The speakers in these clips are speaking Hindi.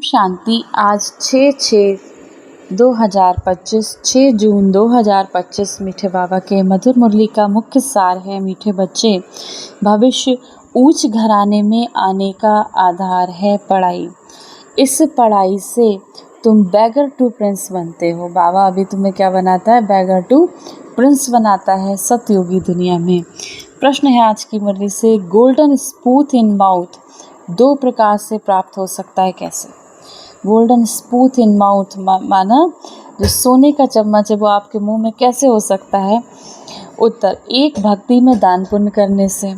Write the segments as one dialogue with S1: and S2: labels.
S1: शांति। आज 6 जून 2025 मीठे बाबा के मधुर मुरली का मुख्य सार है। मीठे बच्चे, भविष्य ऊंच घराने में आने का आधार है पढ़ाई। इस पढ़ाई से तुम बैगर टू प्रिंस बनते हो। बाबा अभी तुम्हें क्या बनाता है? बैगर टू प्रिंस बनाता है सतयुगी दुनिया में। प्रश्न है आज की मुरली से, गोल्डन स्पूथ इन माउथ 2 प्रकार से प्राप्त हो सकता है, कैसे? गोल्डन स्पूथ इन माउथ माना जो सोने का चम्मच है वो आपके मुंह में कैसे हो सकता है? उत्तर, 1 भक्ति में दान पुण्य करने से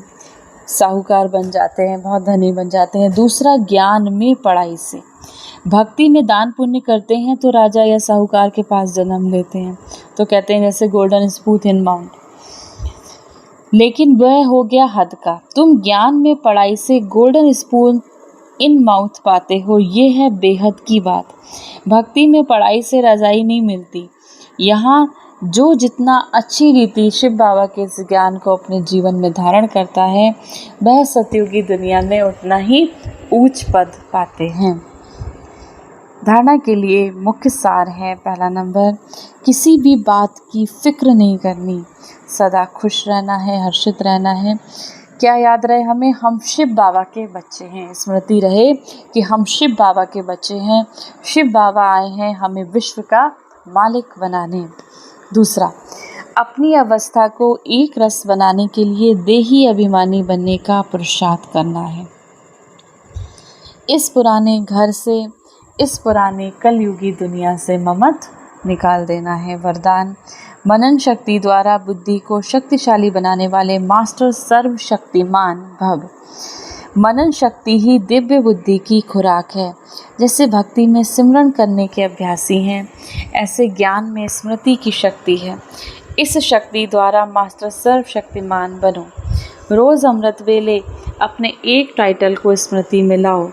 S1: साहूकार बन जाते हैं, बहुत धनी बन जाते हैं। दूसरा, ज्ञान में पढ़ाई से। भक्ति में दान पुण्य करते हैं तो राजा या साहूकार के पास जन्म लेते हैं, तो कहते हैं जैसे गोल्डन स्पूथ इन माउथ। लेकिन वह हो गया हद का। तुम ज्ञान में पढ़ाई से गोल्डन स्पून इन माउथ पाते हो, ये है बेहद की बात। भक्ति में पढ़ाई से रजाई नहीं मिलती। यहाँ जो जितना अच्छी रीति शिव बाबा के इस ज्ञान को अपने जीवन में धारण करता है, वह सतयुगी दुनिया में उतना ही ऊंच पद पाते हैं। धारणा के लिए मुख्य सार है। पहला नंबर, किसी भी बात की फिक्र नहीं करनी, सदा खुश रहना है, हर्षित रहना है। क्या याद रहे हमें? हम शिव बाबा के बच्चे हैं। स्मृति रहे कि हम शिव बाबा के बच्चे हैं। शिव बाबा आए हैं हमें विश्व का मालिक बनाने। दूसरा, अपनी अवस्था को एक रस बनाने के लिए देही अभिमानी बनने का पुरुषार्थ करना है। इस पुराने घर से, इस पुराने कलयुगी दुनिया से ममत निकाल देना है। वरदान, मनन शक्ति द्वारा बुद्धि को शक्तिशाली बनाने वाले मास्टर सर्वशक्तिमान भव। मनन शक्ति ही दिव्य बुद्धि की खुराक है। जैसे भक्ति में सिमरन करने के अभ्यासी हैं, ऐसे ज्ञान में स्मृति की शक्ति है। इस शक्ति द्वारा मास्टर सर्वशक्तिमान बनो। रोज़ अमृत वेले अपने एक टाइटल को स्मृति में लाओ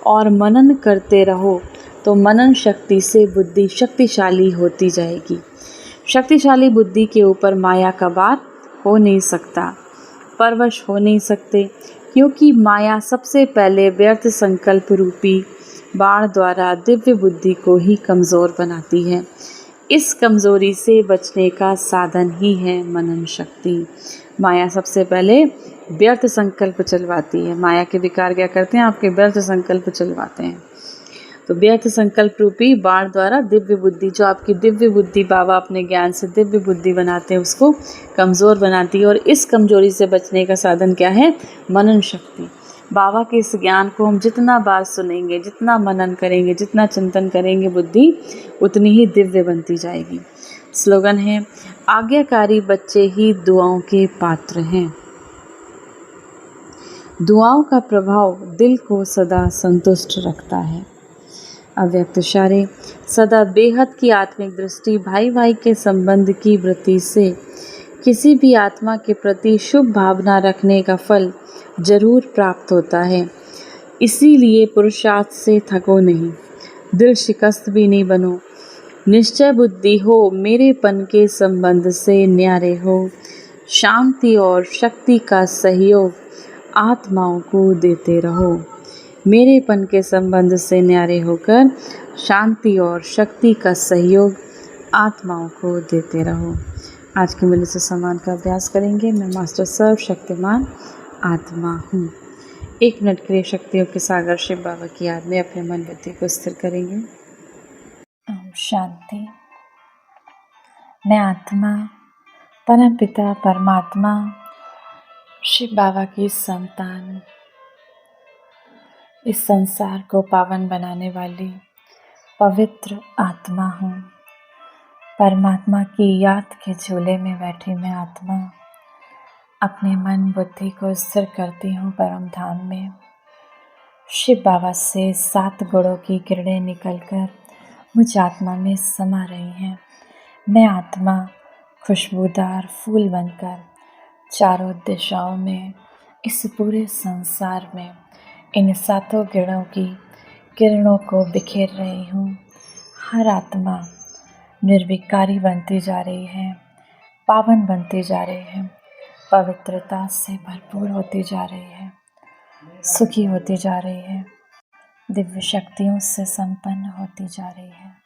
S1: और मनन करते रहो, तो मनन शक्ति से बुद्धि शक्तिशाली होती जाएगी। शक्तिशाली बुद्धि के ऊपर माया का वार हो नहीं सकता, परवश हो नहीं सकते, क्योंकि माया सबसे पहले व्यर्थ संकल्प रूपी बाण द्वारा दिव्य बुद्धि को ही कमज़ोर बनाती है। इस कमज़ोरी से बचने का साधन ही है मनन शक्ति। माया सबसे पहले व्यर्थ संकल्प चलवाती है। माया के विकार क्या करते हैं? आपके व्यर्थ संकल्प चलवाते हैं। तो व्यर्थ संकल्प रूपी बाण द्वारा दिव्य बुद्धि, जो आपकी दिव्य बुद्धि बाबा अपने ज्ञान से दिव्य बुद्धि बनाते हैं, उसको कमज़ोर बनाती है। और इस कमज़ोरी से बचने का साधन क्या है? मनन शक्ति। बाबा के इस ज्ञान को हम जितना बार सुनेंगे, जितना मनन करेंगे, जितना चिंतन करेंगे, बुद्धि उतनी ही दिव्य बनती जाएगी। स्लोगन है, आज्ञाकारी बच्चे ही दुआओं के पात्र हैं। दुआओं का प्रभाव दिल को सदा संतुष्ट रखता है। अव्यक्त इशारे, सदा बेहद की आत्मिक दृष्टि, भाई भाई के संबंध की वृत्ति से किसी भी आत्मा के प्रति शुभ भावना रखने का फल जरूर प्राप्त होता है। इसीलिए पुरुषार्थ से थको नहीं, दिल शिकस्त भी नहीं बनो। निश्चय बुद्धि हो, मेरेपन के संबंध से न्यारे हो। शांति और शक्ति का सहयोग आत्माओं को देते रहो। मेरेपन के संबंध से न्यारे होकर शांति और शक्ति का सहयोग आत्माओं को देते रहो। आज की मुरली से सम्मान का अभ्यास करेंगे। मैं मास्टर सर्वशक्तिमान आत्मा हूँ। 1 मिनट के लिए शक्तियों के सागर शिव बाबा की याद में अपने मन बुद्धि को स्थिर करेंगे।
S2: ओम शांति। मैं आत्मा, परम पिता परमात्मा शिव बाबा की संतान, इस संसार को पावन बनाने वाली पवित्र आत्मा हूँ। परमात्मा की याद के झूले में बैठी मैं आत्मा अपने मन बुद्धि को स्थिर करती हूँ परम धाम में। शिव बाबा से 7 गुणों की किरणें निकलकर मुझ आत्मा में समा रही हैं। मैं आत्मा खुशबूदार फूल बनकर चारों दिशाओं में, इस पूरे संसार में इन 7 गुणों की किरणों को बिखेर रही हूँ। हर आत्मा निर्विकारी बनती जा रही है, पावन बनती जा रही है, पवित्रता से भरपूर होती जा रही है, सुखी होती जा रही है। दिव्य शक्तियों से संपन्न होती जा रही है।